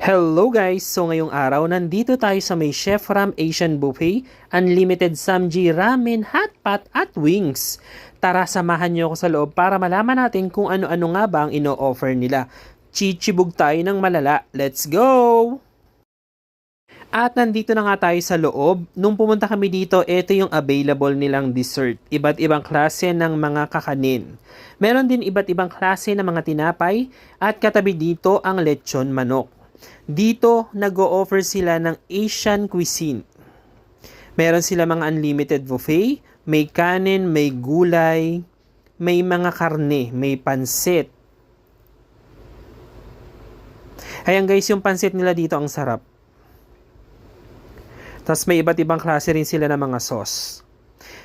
Hello guys! So ngayong araw, nandito tayo sa may Chef Ram Asian Buffet, Unlimited Samji Ramen, Hot Pot at Wings. Tara, samahan niyo ako sa loob para malaman natin kung ano-ano nga ba ang ino-offer nila. Chichibog tayo ng malala. Let's go! At nandito na nga tayo sa loob. Nung pumunta kami dito, ito yung available nilang dessert. Iba't ibang klase ng mga kakanin. Meron din iba't ibang klase ng mga tinapay at katabi dito ang lechon manok. Dito, nag-o-offer sila ng Asian cuisine. Meron sila mga unlimited buffet, may kanin, may gulay, may mga karne, may pansit. Ayan guys, yung pansit nila dito ang sarap. Tapos may iba't ibang klase rin sila ng mga sauce.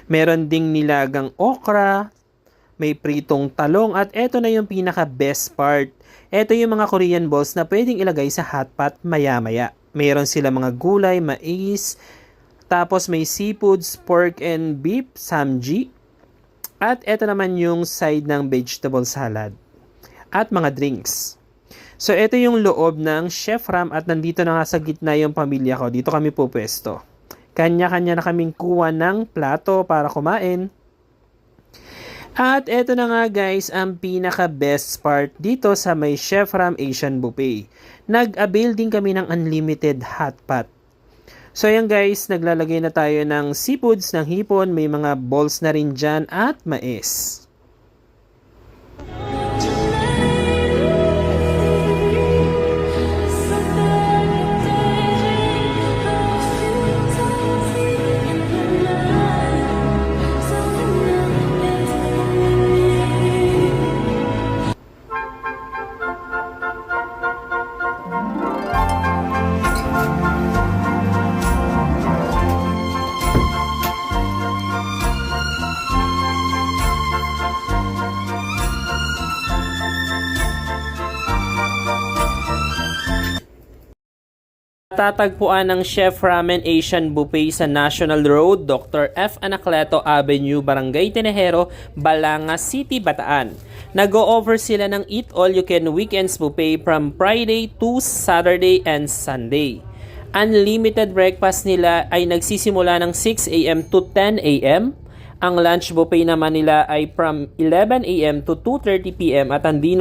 Meron ding nilagang okra, may pritong talong, at eto na yung pinaka best part. Ito yung mga Korean balls na pwedeng ilagay sa hot pot maya-maya. Mayroon sila mga gulay, mais, tapos may seafoods, pork and beef, samji. At ito naman yung side ng vegetable salad. At mga drinks. So ito yung loob ng Chef Ram at nandito na nga sa gitna yung pamilya ko. Dito kami pupwesto. Kanya-kanya na kaming kuha ng plato para kumain. At eto na nga guys, ang pinaka best part dito sa may Chef Ram Asian Buffet. Nag-avail din kami ng unlimited hot pot. So ayan guys, naglalagay na tayo ng seafoods, ng hipon, may mga balls na rin dyan at mais. Tatagpuan ng Chef Ramen Asian Buffet sa National Road, Dr. F. Anacleto Avenue, Barangay Tinejero, Balanga City, Bataan. Nag-o-offer sila ng Eat All You Can Weekends Buffet from Friday to Saturday and Sunday. Unlimited breakfast nila ay nagsisimula ng 6 a.m. to 10 a.m. Ang lunch buffet naman nila ay from 11 a.m. to 2:30 p.m. at ang dinner